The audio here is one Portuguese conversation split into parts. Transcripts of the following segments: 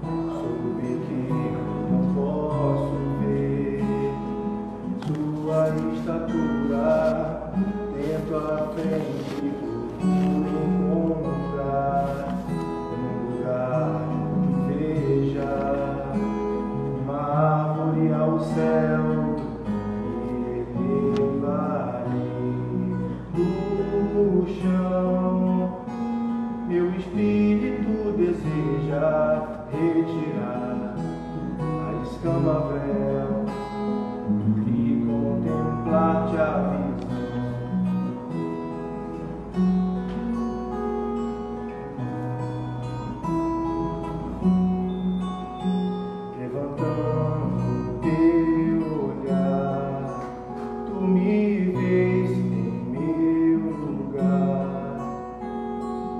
soube que não posso ver sua estatura, tento à frente por encontrar um lugar que veja uma árvore ao céu e elevarei do chão. Meu espírito deseja retirar a escama véu e contemplar-te a visão. Levantando teu olhar, tu me vês em meu lugar,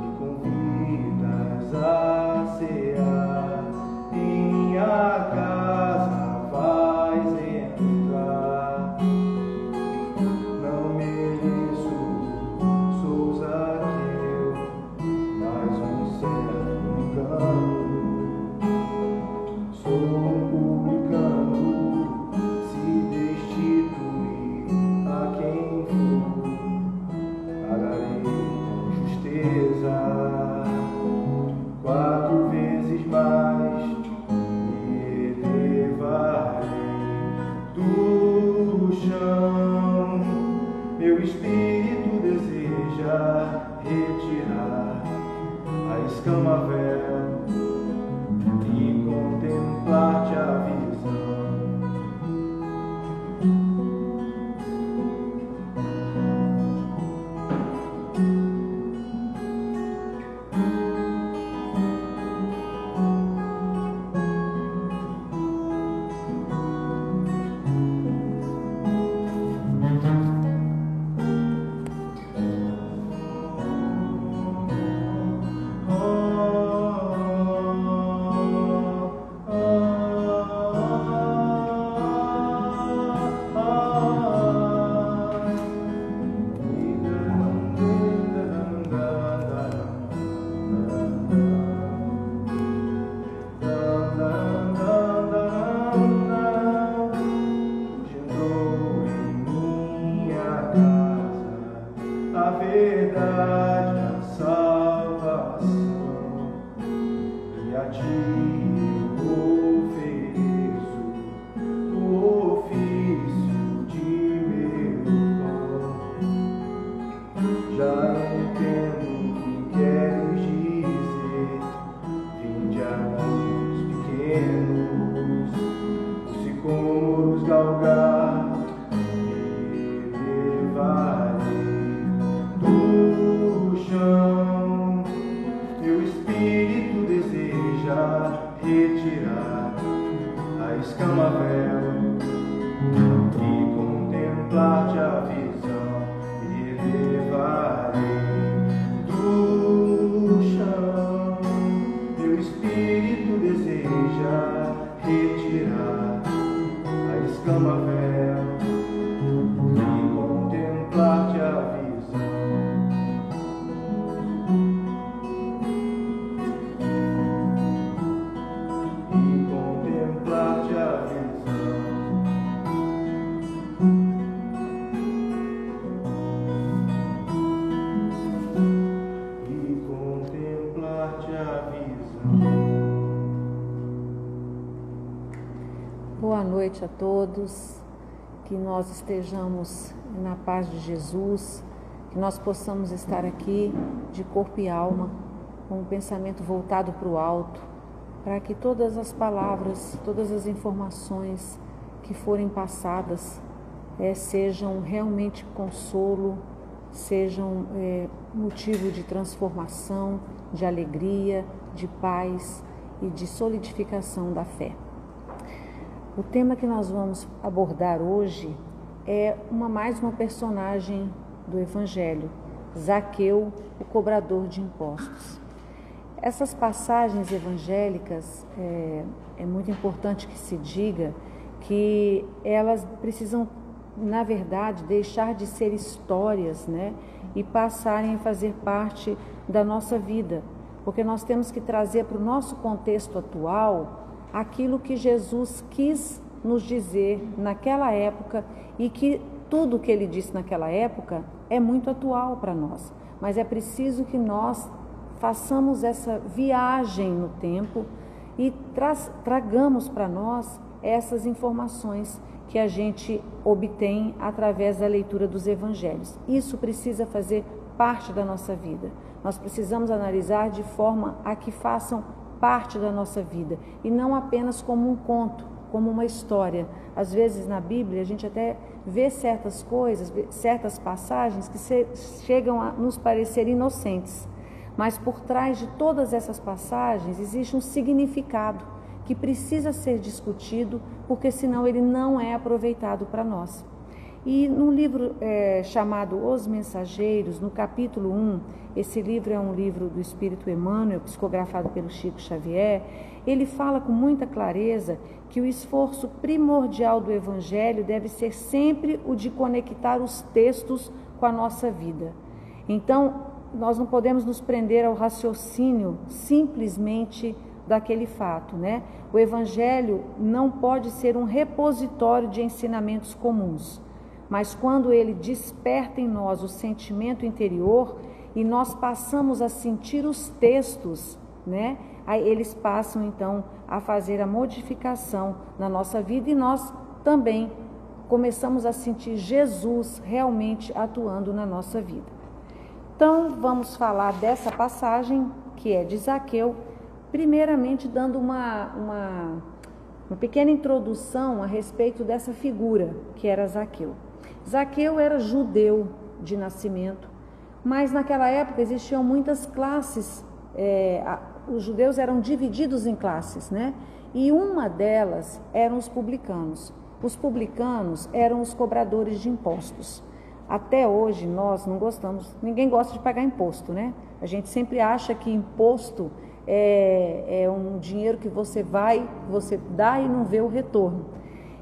me convidas a cear, em minha casa vais entrar. Não mereço, sou Zaqueu, mas um certo engano. Sou um publicano, se destituir a quem for, pagarei com justeza 4 vezes mais, me elevarei do chão. Meu espírito deseja retirar a escama véu e contemplar-te a visão. A verdade, a salvação, e a ti eu ofereço o ofício de meu pão. Já entendo o que queres dizer, vinde amigos pequenos, os sicômoros galgar, me elevarei do chão. Meu espírito deseja retirar a escama véu e contemplar-te a visão, me elevarei do chão. Meu espírito deseja retirar a escama véu e contemplar-te a visão. Boa noite a todos, que nós estejamos na paz de Jesus, que nós possamos estar aqui de corpo e alma, com o pensamento voltado para o alto, para que todas as palavras, todas as informações que forem passadas sejam realmente consolo, sejam motivo de transformação, de alegria, de paz e de solidificação da fé. O tema que nós vamos abordar hoje é mais uma personagem do Evangelho, Zaqueu, o cobrador de impostos. Essas passagens evangélicas, é muito importante que se diga que elas precisam, na verdade, deixar de ser histórias, né, e passarem a fazer parte da nossa vida, porque nós temos que trazer para o nosso contexto atual aquilo que Jesus quis nos dizer naquela época e que tudo que ele disse naquela época é muito atual para nós. Mas é preciso que nós façamos essa viagem no tempo e tragamos para nós essas informações que a gente obtém através da leitura dos evangelhos. Isso precisa fazer parte da nossa vida. Nós precisamos analisar de forma a que façam parte da nossa vida e não apenas como um conto, como uma história. Às vezes na Bíblia a gente até vê certas coisas, certas passagens que chegam a nos parecer inocentes, mas por trás de todas essas passagens existe um significado que precisa ser discutido, porque senão ele não é aproveitado para nós. E no livro chamado Os Mensageiros, no capítulo 1, esse livro é um livro do Espírito Emmanuel, psicografado pelo Chico Xavier, ele fala com muita clareza que o esforço primordial do Evangelho deve ser sempre o de conectar os textos com a nossa vida. Então, nós não podemos nos prender ao raciocínio simplesmente daquele fato, né? O Evangelho não pode ser um repositório de ensinamentos comuns, mas quando ele desperta em nós o sentimento interior e nós passamos a sentir os textos, né? Aí eles passam então a fazer a modificação na nossa vida e nós também começamos a sentir Jesus realmente atuando na nossa vida. Então vamos falar dessa passagem que é de Zaqueu, primeiramente dando uma pequena introdução a respeito dessa figura que era Zaqueu. Zaqueu era judeu de nascimento, mas naquela época existiam muitas classes, os judeus eram divididos em classes, né? E uma delas eram os publicanos. Os publicanos eram os cobradores de impostos. Até hoje nós não gostamos, ninguém gosta de pagar imposto, né? A gente sempre acha que imposto é um dinheiro que você dá e não vê o retorno.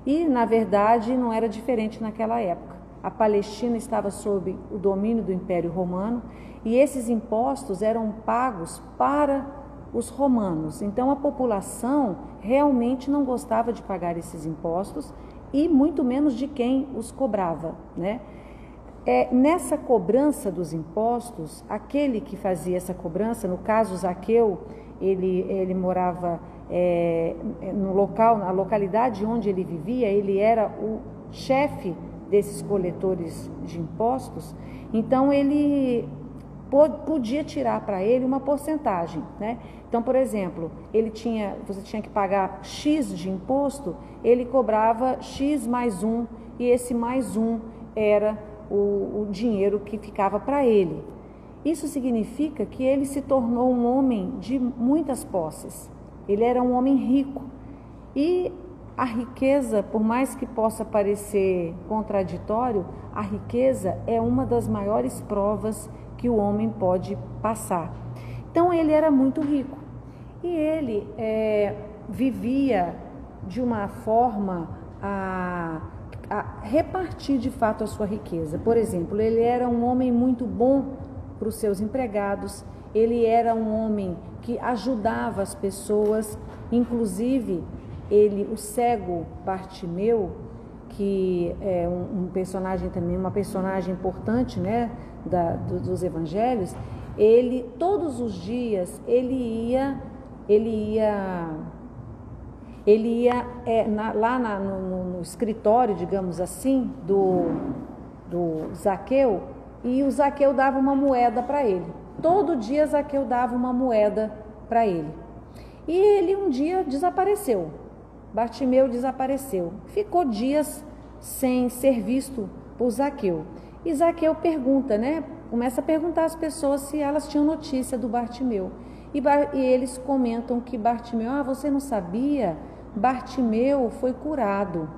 E na verdade não era diferente naquela época. A Palestina estava sob o domínio do Império Romano e esses impostos eram pagos para os romanos. Então a população realmente não gostava de pagar esses impostos e muito menos de quem os cobrava, né? Nessa cobrança dos impostos, aquele que fazia essa cobrança, no caso Zaqueu, ele morava no local, na localidade onde ele vivia, ele era o chefe desses coletores de impostos, então ele podia tirar para ele uma porcentagem, né? Então, por exemplo, você tinha que pagar X de imposto, ele cobrava X mais 1 e esse mais 1 era o dinheiro que ficava para ele. Isso significa que ele se tornou um homem de muitas posses. Ele era um homem rico. E a riqueza, por mais que possa parecer contraditório, a riqueza é uma das maiores provas que o homem pode passar. Então ele era muito rico. E ele vivia de uma forma a repartir de fato a sua riqueza. Por exemplo, ele era um homem muito bom para os seus empregados, ele era um homem que ajudava as pessoas, inclusive o cego Bartimeu, que é um personagem também, uma personagem importante, né, dos evangelhos, ele todos os dias ele ia lá no escritório, digamos assim, do Zaqueu, e o Zaqueu dava uma moeda para ele. Todo dia Zaqueu dava uma moeda para ele. E ele um dia desapareceu. Bartimeu desapareceu. Ficou dias sem ser visto por Zaqueu. E Zaqueu pergunta, né? Começa a perguntar às pessoas se elas tinham notícia do Bartimeu. E eles comentam que Bartimeu, você não sabia? Bartimeu foi curado,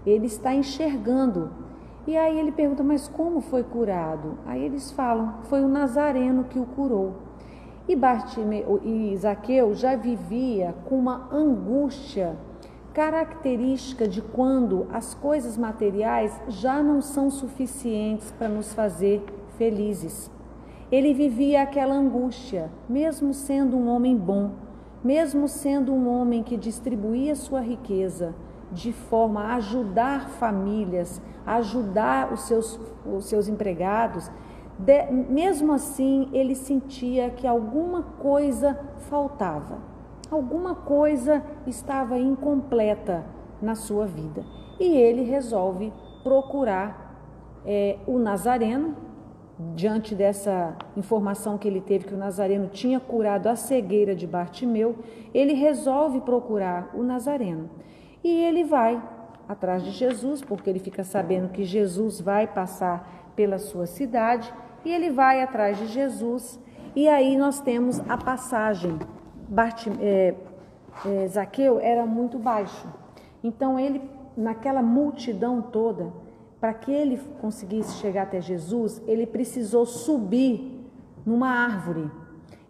ele está enxergando. E aí ele pergunta, mas como foi curado? Aí eles falam, foi o Nazareno que o curou. E Zaqueu já vivia com uma angústia característica de quando as coisas materiais já não são suficientes para nos fazer felizes. Ele vivia aquela angústia, mesmo sendo um homem bom, mesmo sendo um homem que distribuía sua riqueza de forma a ajudar famílias, a ajudar os seus empregados, mesmo assim ele sentia que alguma coisa faltava, alguma coisa estava incompleta na sua vida. E ele resolve procurar o Nazareno. Diante dessa informação que ele teve que o Nazareno tinha curado a cegueira de Bartimeu, ele resolve procurar o Nazareno. E ele vai atrás de Jesus, porque ele fica sabendo que Jesus vai passar pela sua cidade, e ele vai atrás de Jesus. E aí nós temos a passagem. Zaqueu era muito baixo, então ele, naquela multidão toda, para que ele conseguisse chegar até Jesus, ele precisou subir numa árvore.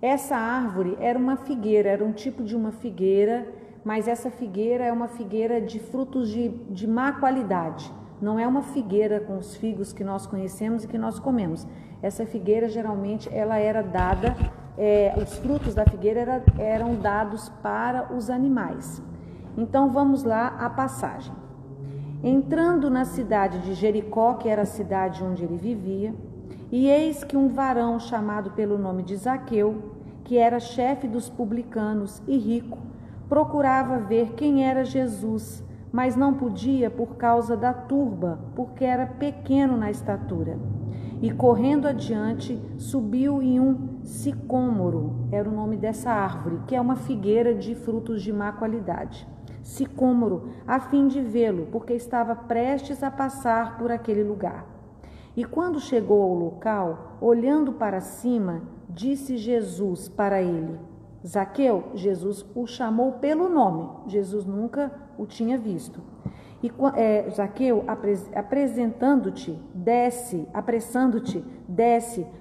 Essa árvore era uma figueira, era um tipo de uma figueira, mas essa figueira é uma figueira de frutos de má qualidade. Não é uma figueira com os figos que nós conhecemos e que nós comemos. Essa figueira, geralmente, ela era dada, os frutos da figueira eram dados para os animais. Então, vamos lá a passagem. Entrando na cidade de Jericó, que era a cidade onde ele vivia, e eis que um varão chamado pelo nome de Zaqueu, que era chefe dos publicanos e rico, procurava ver quem era Jesus, mas não podia por causa da turba, porque era pequeno na estatura. E correndo adiante, subiu em um sicômoro, era o nome dessa árvore, que é uma figueira de frutos de má qualidade. Sicômoro, a fim de vê-lo, porque estava prestes a passar por aquele lugar. E quando chegou ao local, olhando para cima, disse Jesus para ele: Zaqueu. Jesus o chamou pelo nome, Jesus nunca o tinha visto. E Zaqueu, apressando-te, desce,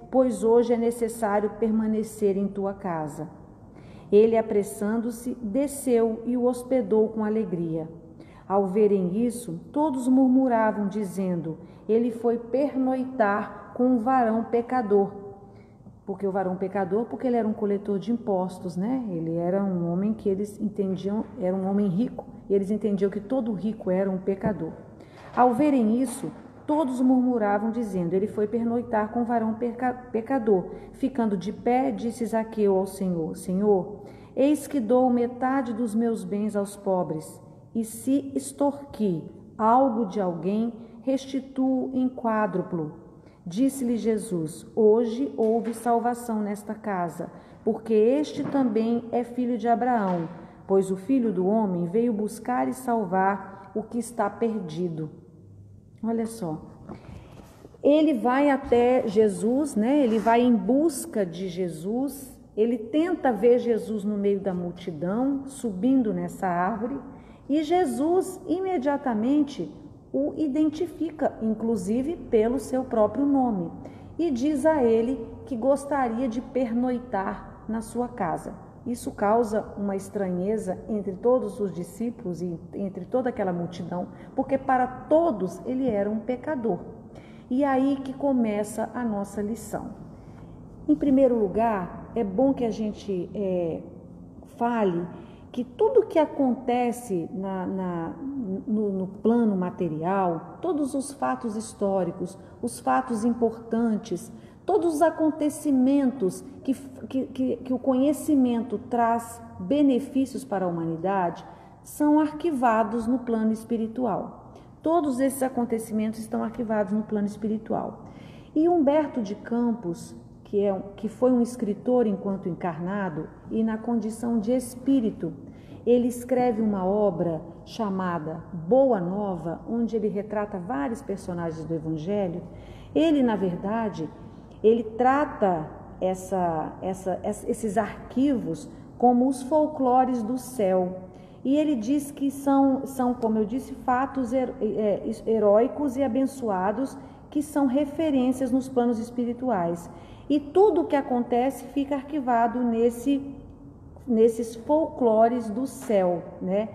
pois hoje é necessário permanecer em tua casa. Ele, apressando-se, desceu e o hospedou com alegria. Ao verem isso, todos murmuravam, dizendo: ele foi pernoitar com um varão pecador. Porque o varão pecador, porque ele era um coletor de impostos, né? Ele era um homem que eles entendiam, era um homem rico, e eles entendiam que todo rico era um pecador. Ao verem isso, todos murmuravam, dizendo: ele foi pernoitar com um varão pecador. Ficando de pé, disse Zaqueu ao Senhor: Senhor, eis que dou metade dos meus bens aos pobres, e se extorqui algo de alguém, restituo em quádruplo. Disse-lhe Jesus: hoje houve salvação nesta casa, porque este também é filho de Abraão, pois o Filho do Homem veio buscar e salvar o que está perdido. Olha só, ele vai até Jesus, né? Ele vai em busca de Jesus, ele tenta ver Jesus no meio da multidão, subindo nessa árvore, e Jesus imediatamente o identifica, inclusive pelo seu próprio nome, e diz a ele que gostaria de pernoitar na sua casa. Isso causa uma estranheza entre todos os discípulos e entre toda aquela multidão, porque para todos ele era um pecador. E aí que começa a nossa lição. Em primeiro lugar, é bom que a gente fale que tudo que acontece no plano material, todos os fatos históricos, os fatos importantes, todos os acontecimentos que o conhecimento traz benefícios para a humanidade, são arquivados no plano espiritual. Todos esses acontecimentos estão arquivados no plano espiritual. E Humberto de Campos, que foi um escritor enquanto encarnado e na condição de espírito, ele escreve uma obra chamada Boa Nova, onde ele retrata vários personagens do Evangelho. Ele, na verdade, ele trata esses arquivos como os folclores do céu. E ele diz que são, como eu disse, fatos heróicos e abençoados que são referências nos planos espirituais. E tudo o que acontece fica arquivado nesses folclores do céu, né?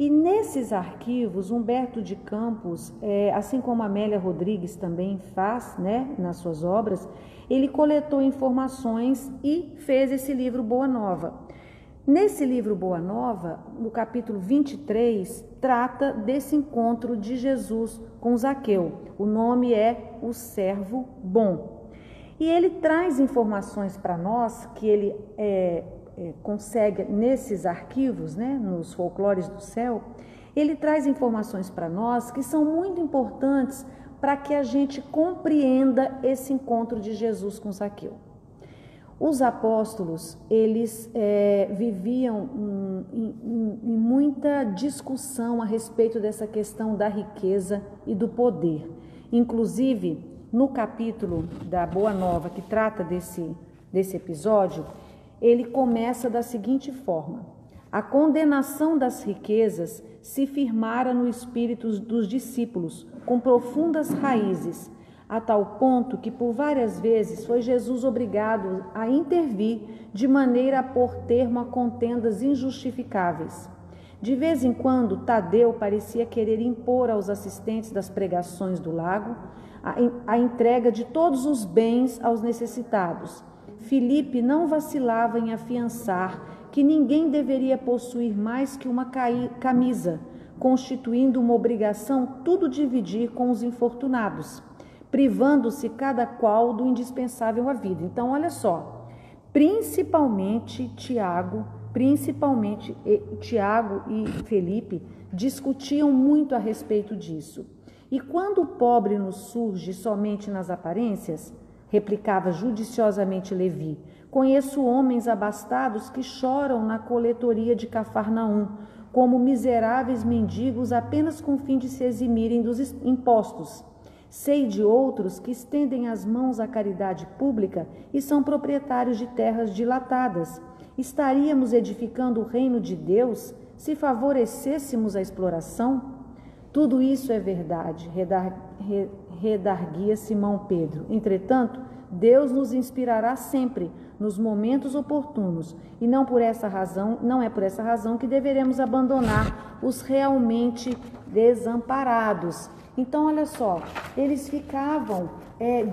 E nesses arquivos, Humberto de Campos, assim como Amélia Rodrigues também faz, né, nas suas obras, ele coletou informações e fez esse livro Boa Nova. Nesse livro Boa Nova, no capítulo 23, trata desse encontro de Jesus com Zaqueu. O nome é O Servo Bom. E ele traz informações para nós que ele consegue nesses arquivos, né, nos folclores do céu. Ele traz informações para nós que são muito importantes para que a gente compreenda esse encontro de Jesus com Zaqueu. Os apóstolos, eles viviam em muita discussão a respeito dessa questão da riqueza e do poder. Inclusive, no capítulo da Boa Nova, que trata desse episódio, ele começa da seguinte forma: a condenação das riquezas se firmara no espírito dos discípulos, com profundas raízes, a tal ponto que por várias vezes foi Jesus obrigado a intervir de maneira a pôr termo a contendas injustificáveis. De vez em quando, Tadeu parecia querer impor aos assistentes das pregações do lago a entrega de todos os bens aos necessitados. Filipe não vacilava em afiançar que ninguém deveria possuir mais que uma camisa, constituindo uma obrigação tudo dividir com os infortunados, privando-se cada qual do indispensável à vida. Então, olha só, principalmente Tiago e Felipe discutiam muito a respeito disso. E quando o pobre nos surge somente nas aparências, replicava judiciosamente Levi, conheço homens abastados que choram na coletoria de Cafarnaum, como miseráveis mendigos apenas com fim de se eximirem dos impostos. Sei de outros que estendem as mãos à caridade pública e são proprietários de terras dilatadas. Estaríamos edificando o reino de Deus se favorecêssemos a exploração? Tudo isso é verdade, redarguia Simão Pedro. Entretanto, Deus nos inspirará sempre nos momentos oportunos, e não é por essa razão que deveremos abandonar os realmente desamparados. Então, olha só, eles ficavam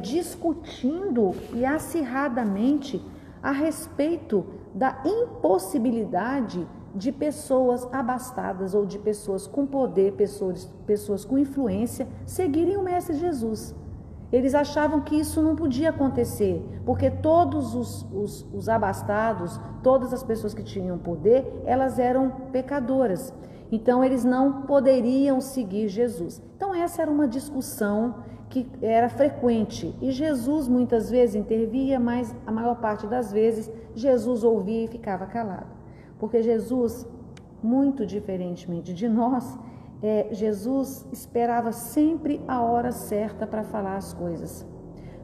discutindo e acirradamente a respeito da impossibilidade de pessoas abastadas ou de pessoas com poder, pessoas com influência, seguirem o Mestre Jesus. Eles achavam que isso não podia acontecer, porque todos os abastados, todas as pessoas que tinham poder, elas eram pecadoras. Então, eles não poderiam seguir Jesus. Então, essa era uma discussão que era frequente. E Jesus muitas vezes intervia, mas a maior parte das vezes Jesus ouvia e ficava calado. Porque Jesus, muito diferentemente de nós, Jesus esperava sempre a hora certa para falar as coisas.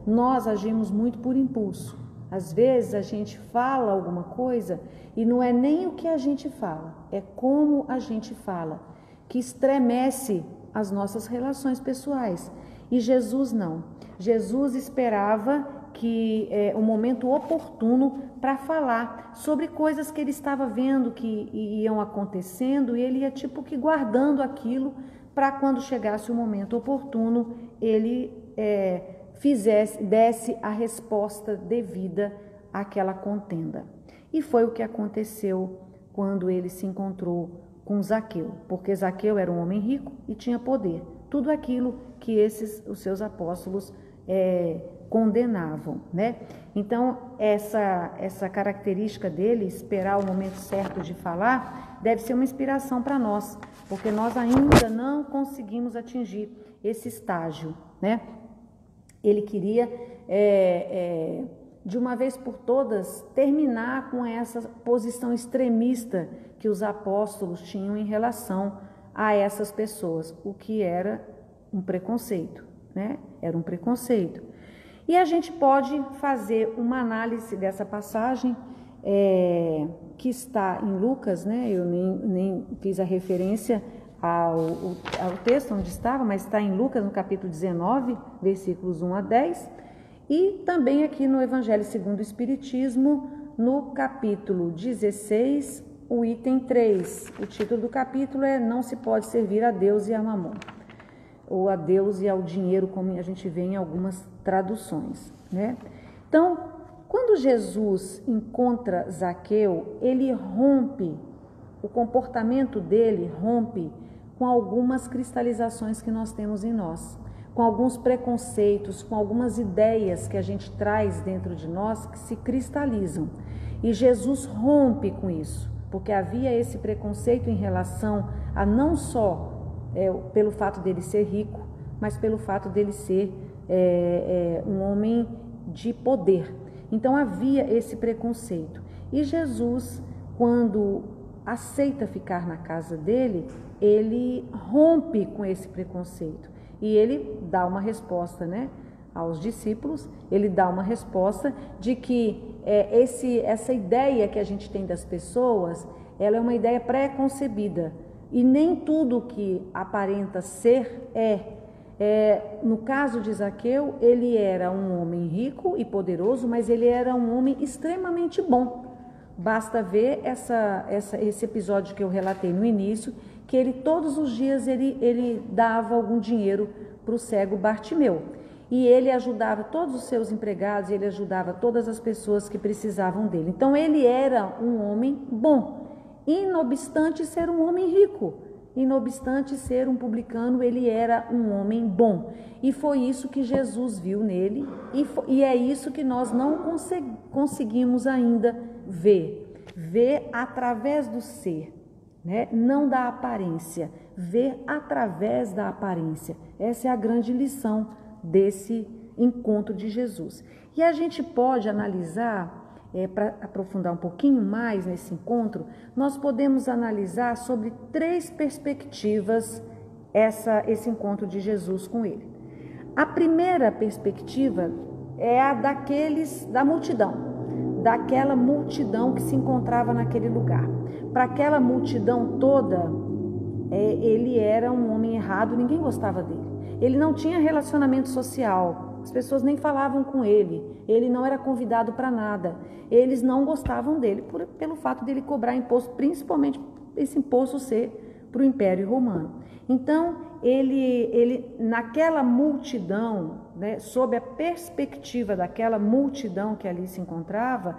Nós agimos muito por impulso. Às vezes a gente fala alguma coisa e não é nem o que a gente fala, é como a gente fala, que estremece as nossas relações pessoais. E Jesus não. Jesus esperava que o momento oportuno para falar sobre coisas que ele estava vendo que iam acontecendo, e ele ia tipo que guardando aquilo para quando chegasse o momento oportuno ele desse a resposta devida àquela contenda. E foi o que aconteceu quando ele se encontrou com Zaqueu, porque Zaqueu era um homem rico e tinha poder, tudo aquilo que os seus apóstolos condenavam, né? Então, essa característica dele, esperar o momento certo de falar, deve ser uma inspiração para nós, porque nós ainda não conseguimos atingir esse estágio, né? Ele queria, de uma vez por todas, terminar com essa posição extremista que os apóstolos tinham em relação a essas pessoas, o que era um preconceito, né? Era um preconceito. E a gente pode fazer uma análise dessa passagem que está em Lucas, né? Eu nem fiz a referência ao texto onde estava, mas está em Lucas, no capítulo 19, versículos 1 a 10, e também aqui no Evangelho segundo o Espiritismo, no capítulo 16, o item 3. O título do capítulo é Não se pode servir a Deus e a Mamon, ou a Deus e ao dinheiro, como a gente vê em algumas traduções, né? Então, quando Jesus encontra Zaqueu, ele rompe, o comportamento dele rompe com algumas cristalizações que nós temos em nós, com alguns preconceitos, com algumas ideias que a gente traz dentro de nós que se cristalizam. E Jesus rompe com isso, porque havia esse preconceito em relação a não só pelo fato dele ser rico, mas pelo fato dele ser um homem de poder. Então havia esse preconceito. E Jesus, quando aceita ficar na casa dele, ele rompe com esse preconceito. E ele dá uma resposta, né, aos discípulos. Ele dá uma resposta de que essa ideia que a gente tem das pessoas, ela é uma ideia pré-concebida. E nem tudo que aparenta ser no caso de Zaqueu, ele era um homem rico e poderoso, mas ele era um homem extremamente bom. Basta ver esse episódio que eu relatei no início, que ele todos os dias ele dava algum dinheiro para o cego Bartimeu. E ele ajudava todos os seus empregados, ele ajudava todas as pessoas que precisavam dele. Então ele era um homem bom, e não obstante ser um homem rico. E não obstante ser um publicano, ele era um homem bom. E foi isso que Jesus viu nele, e é isso que nós não conseguimos ainda ver. Ver através do ser, né? Não da aparência. Ver através da aparência. Essa é a grande lição desse encontro de Jesus. E a gente pode analisar, para aprofundar um pouquinho mais nesse encontro, nós podemos analisar sobre 3 perspectivas esse encontro de Jesus com ele. A primeira perspectiva é a da multidão, daquela multidão que se encontrava naquele lugar. Para aquela multidão toda, ele era um homem errado, ninguém gostava dele. Ele não tinha relacionamento social, as pessoas nem falavam com ele não era convidado para nada, eles não gostavam dele pelo fato dele cobrar imposto, principalmente esse imposto ser para o Império Romano. Então, ele naquela multidão, né, sob a perspectiva daquela multidão que ali se encontrava,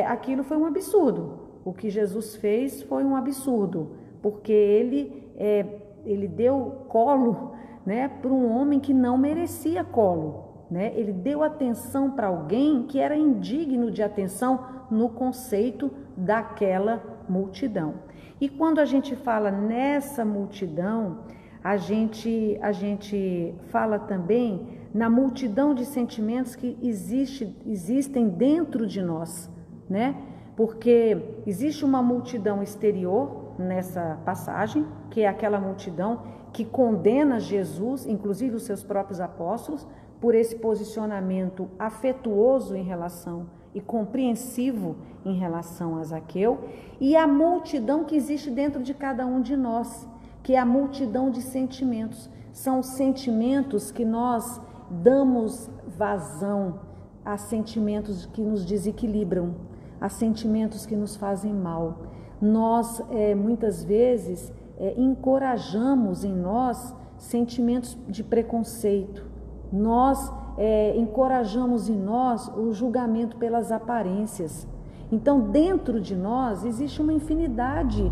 aquilo foi um absurdo. O que Jesus fez foi um absurdo, porque ele deu colo, né, para um homem que não merecia colo, né? Ele deu atenção para alguém que era indigno de atenção no conceito daquela multidão. E quando a gente fala nessa multidão, a gente fala também na multidão de sentimentos que existem dentro de nós, né? Porque existe uma multidão exterior nessa passagem, que é aquela multidão que condena Jesus, inclusive os seus próprios apóstolos, por esse posicionamento afetuoso em relação e compreensivo em relação a Zaqueu, e a multidão que existe dentro de cada um de nós, que é a multidão de sentimentos. São os sentimentos que nós damos vazão, a sentimentos que nos desequilibram, a sentimentos que nos fazem mal. Nós, muitas vezes, encorajamos em nós sentimentos de preconceito. Nós encorajamos em nós o julgamento pelas aparências. Então, dentro de nós existe uma infinidade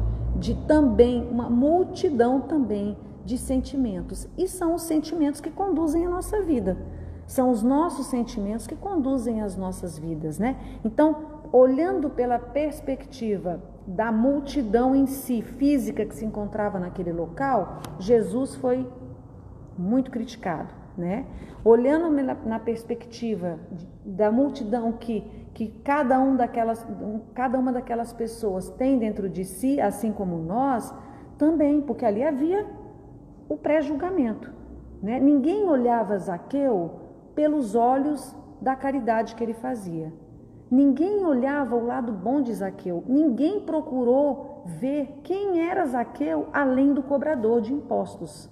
uma multidão também de sentimentos. E são os sentimentos que conduzem a nossa vida. São os nossos sentimentos que conduzem as nossas vidas, né? Então, olhando pela perspectiva da multidão em si, física, que se encontrava naquele local, Jesus foi muito criticado, né? Olhando na perspectiva da multidão que cada uma daquelas pessoas tem dentro de si, assim como nós, também, porque ali havia o pré-julgamento, né? Ninguém olhava Zaqueu pelos olhos da caridade que ele fazia. Ninguém olhava o lado bom de Zaqueu. Ninguém procurou ver quem era Zaqueu além do cobrador de impostos.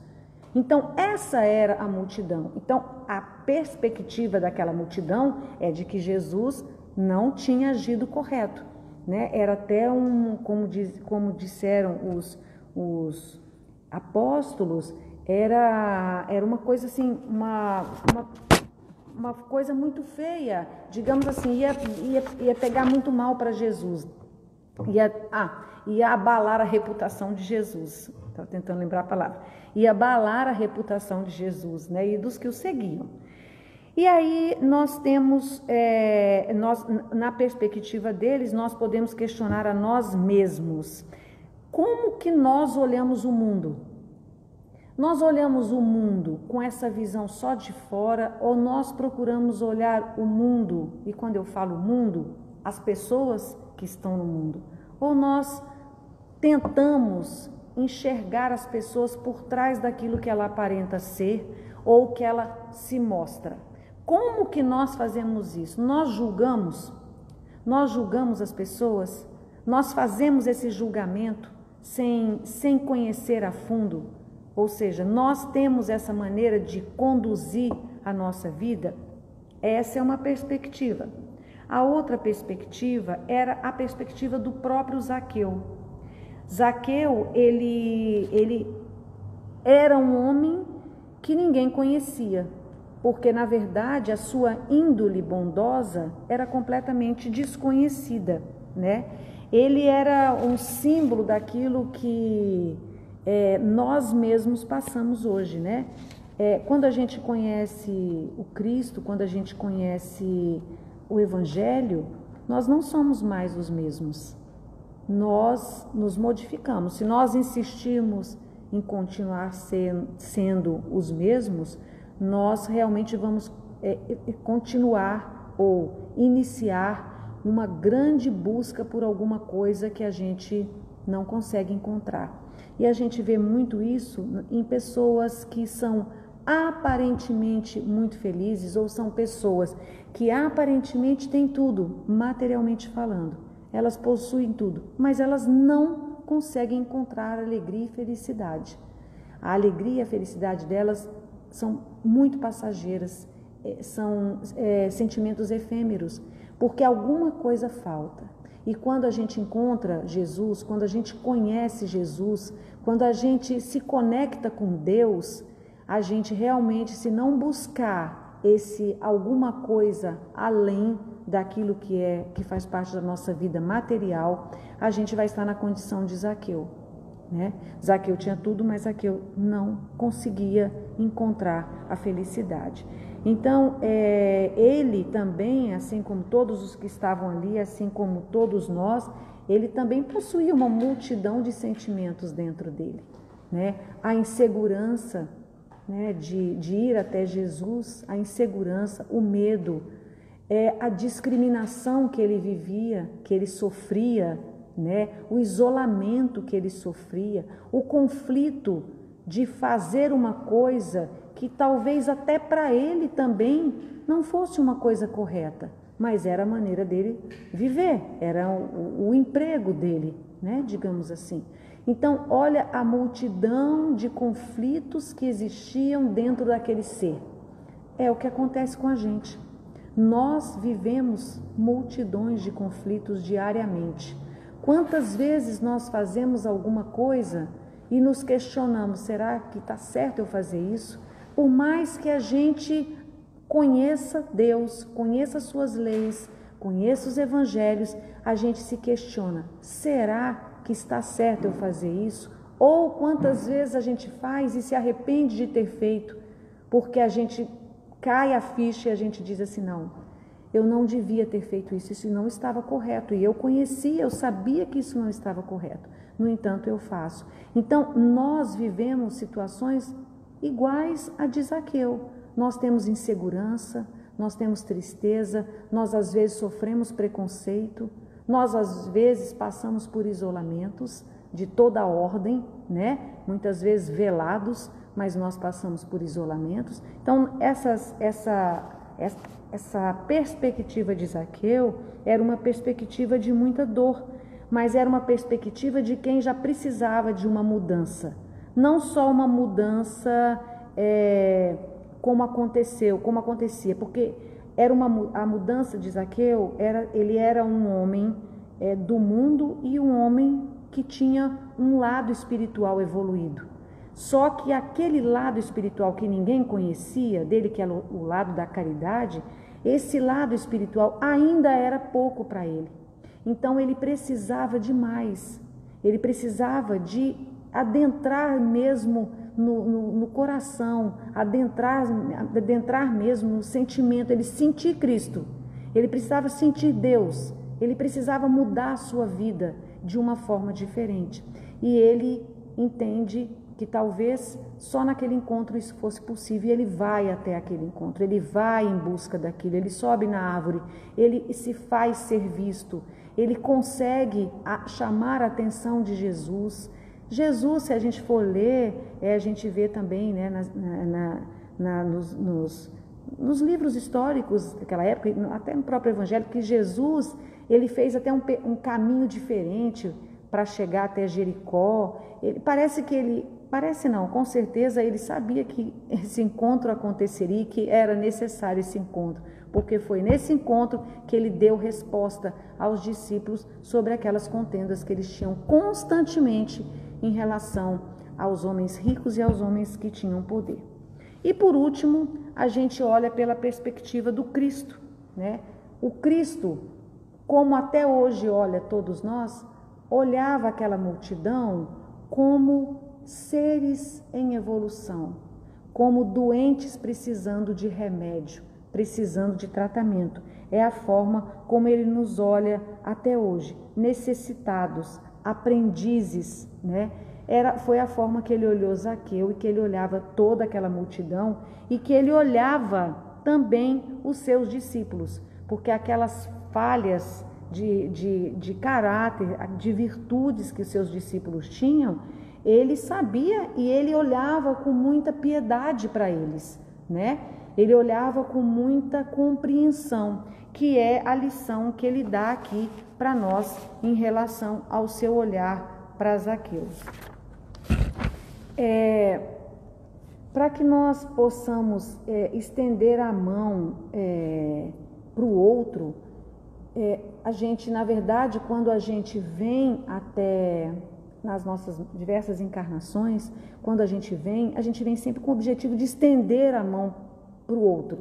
Então, essa era a multidão. Então, a perspectiva daquela multidão é de que Jesus não tinha agido correto, né? Era até como disseram os apóstolos, era uma coisa assim, uma coisa muito feia, digamos assim, ia pegar muito mal para Jesus, ia abalar a reputação de Jesus, estava tentando lembrar a palavra, ia abalar a reputação de Jesus, né, e dos que o seguiam. E aí nós temos, na perspectiva deles, nós podemos questionar a nós mesmos, como que nós olhamos o mundo? Nós olhamos o mundo com essa visão só de fora, ou nós procuramos olhar o mundo, e quando eu falo mundo, as pessoas que estão no mundo, ou nós tentamos enxergar as pessoas por trás daquilo que ela aparenta ser, ou que ela se mostra. Como que nós fazemos isso? Nós julgamos as pessoas, nós fazemos esse julgamento sem conhecer a fundo. Ou seja, nós temos essa maneira de conduzir a nossa vida. Essa é uma perspectiva. A outra perspectiva era a perspectiva do próprio Zaqueu. Zaqueu, ele era um homem que ninguém conhecia, porque na verdade a sua índole bondosa era completamente desconhecida, né? Ele era um símbolo daquilo que nós mesmos passamos hoje, né? Quando a gente conhece o Cristo, quando a gente conhece o Evangelho, nós não somos mais os mesmos. Nós nos modificamos. Se nós insistirmos em continuar sendo os mesmos, nós realmente vamos continuar ou iniciar uma grande busca por alguma coisa que a gente não consegue encontrar. E a gente vê muito isso em pessoas que são aparentemente muito felizes, ou são pessoas que aparentemente têm tudo, materialmente falando. Elas possuem tudo, mas elas não conseguem encontrar alegria e felicidade. A alegria e a felicidade delas são muito passageiras, são sentimentos efêmeros, porque alguma coisa falta. E quando a gente encontra Jesus, quando a gente conhece Jesus, quando a gente se conecta com Deus, a gente realmente, se não buscar alguma coisa além daquilo que faz parte da nossa vida material, a gente vai estar na condição de Zaqueu, né? Zaqueu tinha tudo, mas Zaqueu não conseguia encontrar a felicidade. Então, ele também, assim como todos os que estavam ali, assim como todos nós, ele também possuía uma multidão de sentimentos dentro dele, né? A insegurança, né, de ir até Jesus, a insegurança, o medo, a discriminação que ele vivia, que ele sofria, né? O isolamento que ele sofria, o conflito de fazer uma coisa que talvez até para ele também não fosse uma coisa correta, mas era a maneira dele viver, era o emprego dele, né? Digamos assim. Então, olha a multidão de conflitos que existiam dentro daquele ser. É o que acontece com a gente. Nós vivemos multidões de conflitos diariamente. Quantas vezes nós fazemos alguma coisa e nos questionamos, será que está certo eu fazer isso? Por mais que a gente conheça Deus, conheça suas leis, conheça os evangelhos, a gente se questiona, será que está certo eu fazer isso? Ou quantas vezes a gente faz e se arrepende de ter feito, porque a gente cai a ficha e a gente diz assim, não, eu não devia ter feito isso não estava correto, e eu conhecia, eu sabia que isso não estava correto, no entanto eu faço. Então nós vivemos situações iguais a de Zaqueu. Nós temos insegurança, nós temos tristeza, nós às vezes sofremos preconceito, nós às vezes passamos por isolamentos de toda ordem, né? Muitas vezes velados, mas nós passamos por isolamentos. Então essa perspectiva de Zaqueu era uma perspectiva de muita dor, mas era uma perspectiva de quem já precisava de uma mudança. Não só uma mudança como acontecia, porque a mudança de Zaqueu, ele era um homem do mundo e um homem que tinha um lado espiritual evoluído. Só que aquele lado espiritual que ninguém conhecia, dele que era o lado da caridade, esse lado espiritual ainda era pouco para ele. Então ele precisava de mais, ele precisava de adentrar mesmo no coração, adentrar mesmo no sentimento, ele sentir Cristo, ele precisava sentir Deus, ele precisava mudar a sua vida de uma forma diferente. E ele entende que talvez só naquele encontro isso fosse possível, e ele vai até aquele encontro, ele vai em busca daquilo, ele sobe na árvore, ele se faz ser visto, ele consegue chamar a atenção de Jesus. Jesus, se a gente for ler, a gente vê também, né, nos livros históricos daquela época, até no próprio Evangelho, que Jesus, ele fez até um caminho diferente para chegar até Jericó. Com certeza ele sabia que esse encontro aconteceria, que era necessário esse encontro, porque foi nesse encontro que ele deu resposta aos discípulos sobre aquelas contendas que eles tinham constantemente em relação aos homens ricos e aos homens que tinham poder. E por último, a gente olha pela perspectiva do Cristo, né? O Cristo, como até hoje olha todos nós, olhava aquela multidão como seres em evolução, como doentes precisando de remédio, precisando de tratamento. É a forma como ele nos olha até hoje, necessitados, aprendizes, né? Foi a forma que ele olhou Zaqueu e que ele olhava toda aquela multidão e que ele olhava também os seus discípulos, porque aquelas falhas de caráter, de virtudes que os seus discípulos tinham, ele sabia e ele olhava com muita piedade para eles, né? Ele olhava com muita compreensão, que é a lição que ele dá aqui para nós em relação ao seu olhar para Zaqueu. Para que nós possamos estender a mão para o outro, a gente, na verdade, quando a gente vem até nas nossas diversas encarnações, quando a gente vem sempre com o objetivo de estender a mão para o outro.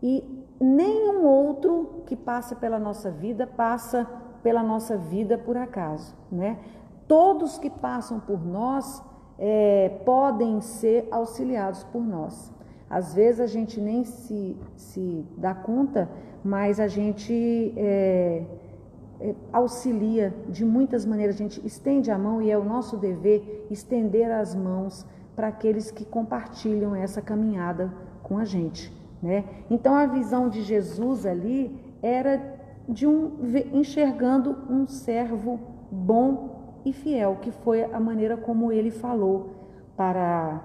E nenhum outro que passa pela nossa vida passa pela nossa vida por acaso, né? Todos que passam por nós podem ser auxiliados por nós. Às vezes a gente nem se dá conta, mas a gente auxilia de muitas maneiras. A gente estende a mão e é o nosso dever estender as mãos para aqueles que compartilham essa caminhada com a gente, né? Então a visão de Jesus ali era de enxergando um servo bom e fiel, que foi a maneira como ele falou para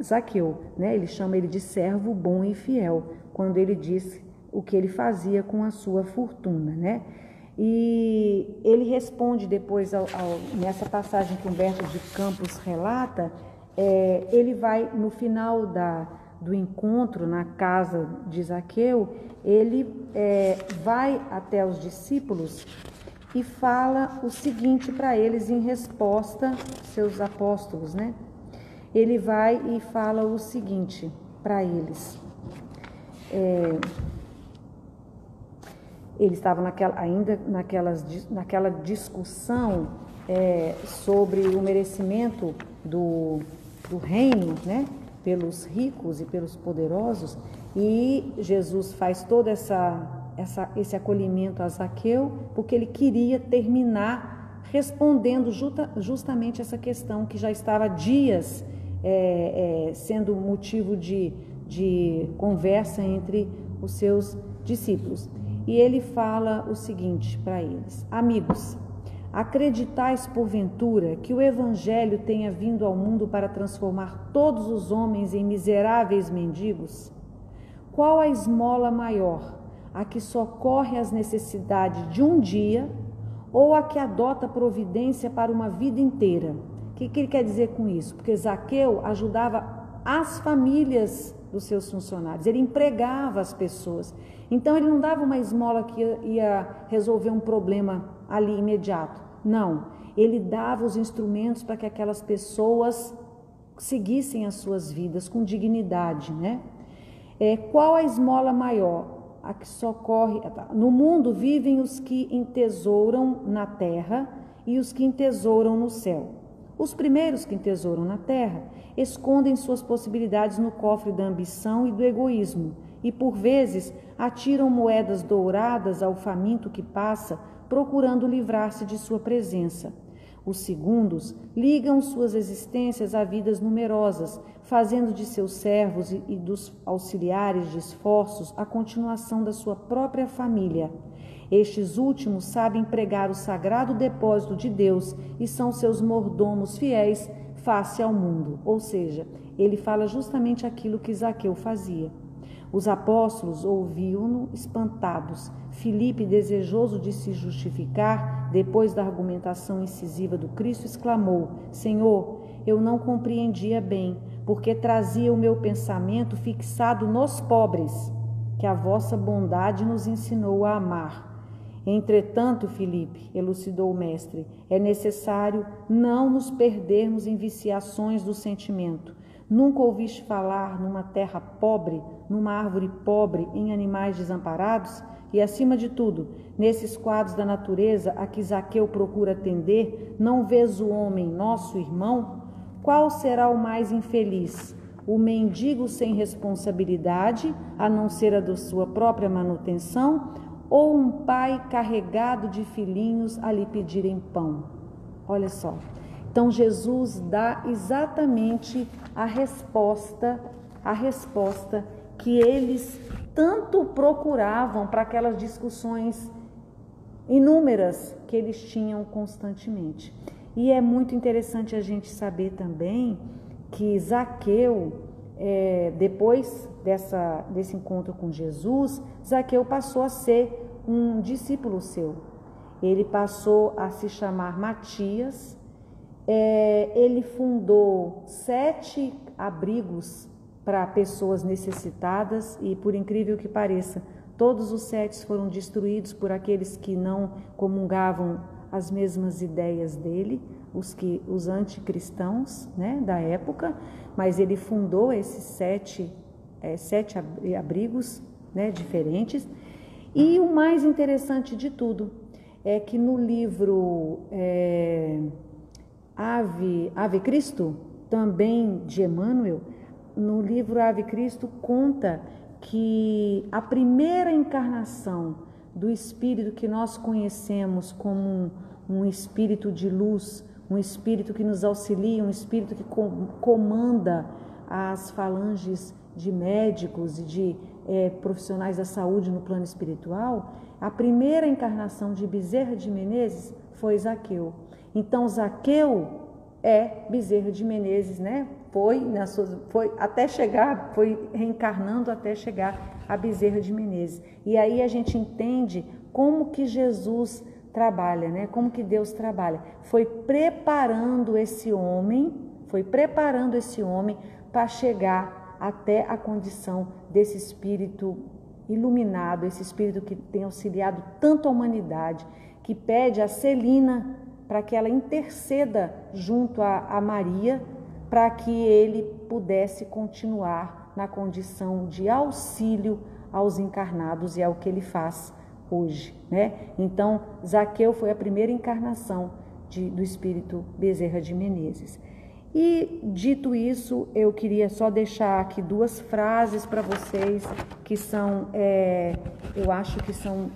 Zaqueu, né? Ele chama ele de servo bom e fiel, quando ele disse o que ele fazia com a sua fortuna, né? E ele responde depois, nessa passagem que Humberto de Campos relata, ele vai, no final do encontro na casa de Zaqueu, ele vai até os discípulos e fala o seguinte para eles em resposta, seus apóstolos, né? Ele vai e fala o seguinte para eles. Eles estavam ainda naquela discussão sobre o merecimento do reino, né? Pelos ricos e pelos poderosos, e Jesus faz todo esse acolhimento a Zaqueu, porque ele queria terminar respondendo justamente essa questão que já estava há dias sendo motivo de conversa entre os seus discípulos. E ele fala o seguinte para eles: amigos, acreditais porventura que o Evangelho tenha vindo ao mundo para transformar todos os homens em miseráveis mendigos? Qual a esmola maior, a que socorre às necessidades de um dia ou a que adota providência para uma vida inteira? O que ele quer dizer com isso? Porque Zaqueu ajudava as famílias dos seus funcionários, ele empregava as pessoas. Então ele não dava uma esmola que ia resolver um problema ali imediato. Não, ele dava os instrumentos para que aquelas pessoas seguissem as suas vidas com dignidade, né? Qual a esmola maior? A que socorre. No mundo vivem os que entesouram na terra e os que entesouram no céu. Os primeiros que entesouram na terra escondem suas possibilidades no cofre da ambição e do egoísmo e, por vezes, atiram moedas douradas ao faminto que passa, procurando livrar-se de sua presença. Os segundos ligam suas existências a vidas numerosas, fazendo de seus servos e dos auxiliares de esforços a continuação da sua própria família. Estes últimos sabem pregar o sagrado depósito de Deus e são seus mordomos fiéis face ao mundo. Ou seja, ele fala justamente aquilo que Zaqueu fazia. Os apóstolos ouviam-no espantados. Filipe, desejoso de se justificar, depois da argumentação incisiva do Cristo, exclamou: Senhor, eu não compreendia bem, porque trazia o meu pensamento fixado nos pobres, que a vossa bondade nos ensinou a amar. Entretanto, Filipe, elucidou o mestre, é necessário não nos perdermos em viciações do sentimento. Nunca ouviste falar numa terra pobre, numa árvore pobre, em animais desamparados? E, acima de tudo, nesses quadros da natureza a que Zaqueu procura atender, não vês o homem, nosso irmão? Qual será o mais infeliz? O mendigo sem responsabilidade, a não ser a da sua própria manutenção, ou um pai carregado de filhinhos a lhe pedirem pão? Olha só. Então, Jesus dá exatamente a resposta que eles tanto procuravam para aquelas discussões inúmeras que eles tinham constantemente. E é muito interessante a gente saber também que Zaqueu, depois desse encontro com Jesus, Zaqueu passou a ser um discípulo seu. Ele passou a se chamar Matias. Ele fundou 7 abrigos para pessoas necessitadas e, por incrível que pareça, todos os 7 foram destruídos por aqueles que não comungavam as mesmas ideias dele, os anticristãos, né, da época, mas ele fundou esses 7 abrigos, né, diferentes. E o mais interessante de tudo é que no livro Ave Cristo, também de Emmanuel, no livro Ave Cristo conta que a primeira encarnação do Espírito que nós conhecemos como um Espírito de luz, um Espírito que nos auxilia, um Espírito que comanda as falanges de médicos e de profissionais da saúde no plano espiritual, a primeira encarnação de Bezerra de Menezes foi Zaqueu. Então, Zaqueu é Bezerra de Menezes, né? Foi reencarnando até chegar a Bezerra de Menezes. E aí a gente entende como que Jesus trabalha, né? Como que Deus trabalha. Foi preparando esse homem para chegar até a condição desse espírito iluminado, esse espírito que tem auxiliado tanto a humanidade, que pede a Celina para que ela interceda junto a Maria, para que ele pudesse continuar na condição de auxílio aos encarnados, e é o que ele faz hoje, né? Então, Zaqueu foi a primeira encarnação do espírito Bezerra de Menezes. E, dito isso, eu queria só deixar aqui 2 frases para vocês que são, eu acho que são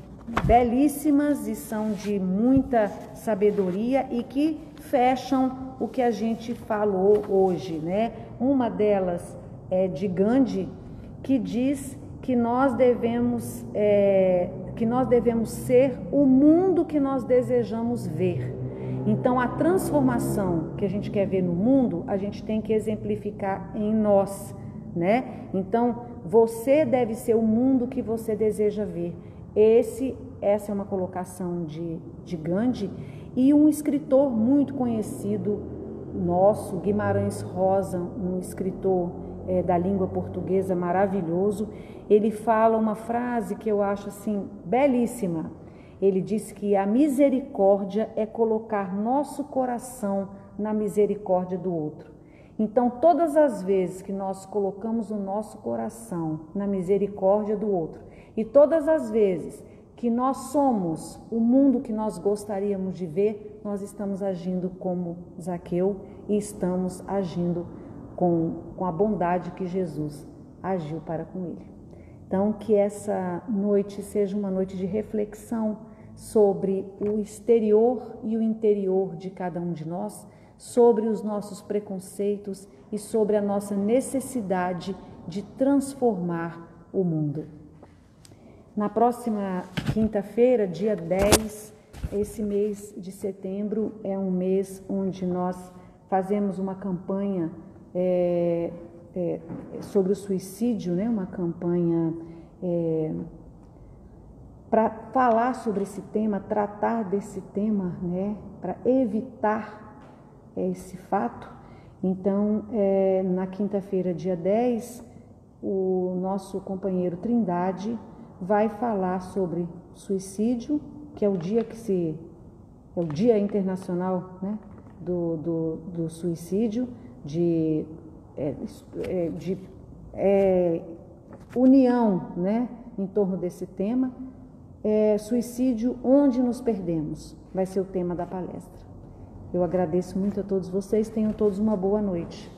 belíssimas e são de muita sabedoria e que fecham o que a gente falou hoje, né? Uma delas é de Gandhi, que diz que nós devemos ser o mundo que nós desejamos ver. Então, a transformação que a gente quer ver no mundo, a gente tem que exemplificar em nós, né? Então, você deve ser o mundo que você deseja ver. Essa é uma colocação de Gandhi. E um escritor muito conhecido nosso, Guimarães Rosa, um escritor da língua portuguesa maravilhoso, ele fala uma frase que eu acho assim belíssima. Ele diz que a misericórdia é colocar nosso coração na misericórdia do outro. Então, todas as vezes que nós colocamos o nosso coração na misericórdia do outro, e todas as vezes que nós somos o mundo que nós gostaríamos de ver, nós estamos agindo como Zaqueu e estamos agindo com a bondade que Jesus agiu para com ele. Então, que essa noite seja uma noite de reflexão sobre o exterior e o interior de cada um de nós, sobre os nossos preconceitos e sobre a nossa necessidade de transformar o mundo. Na próxima quinta-feira, dia 10, esse mês de setembro é um mês onde nós fazemos uma campanha sobre o suicídio, né? Uma campanha para falar sobre esse tema, tratar desse tema, né? Para evitar esse fato. Então, na quinta-feira, dia 10, o nosso companheiro Trindade vai falar sobre suicídio, que é o dia é o Dia Internacional, né, do suicídio, de união, né, em torno desse tema. Suicídio, onde nos perdemos, vai ser o tema da palestra. Eu agradeço muito a todos vocês, tenham todos uma boa noite.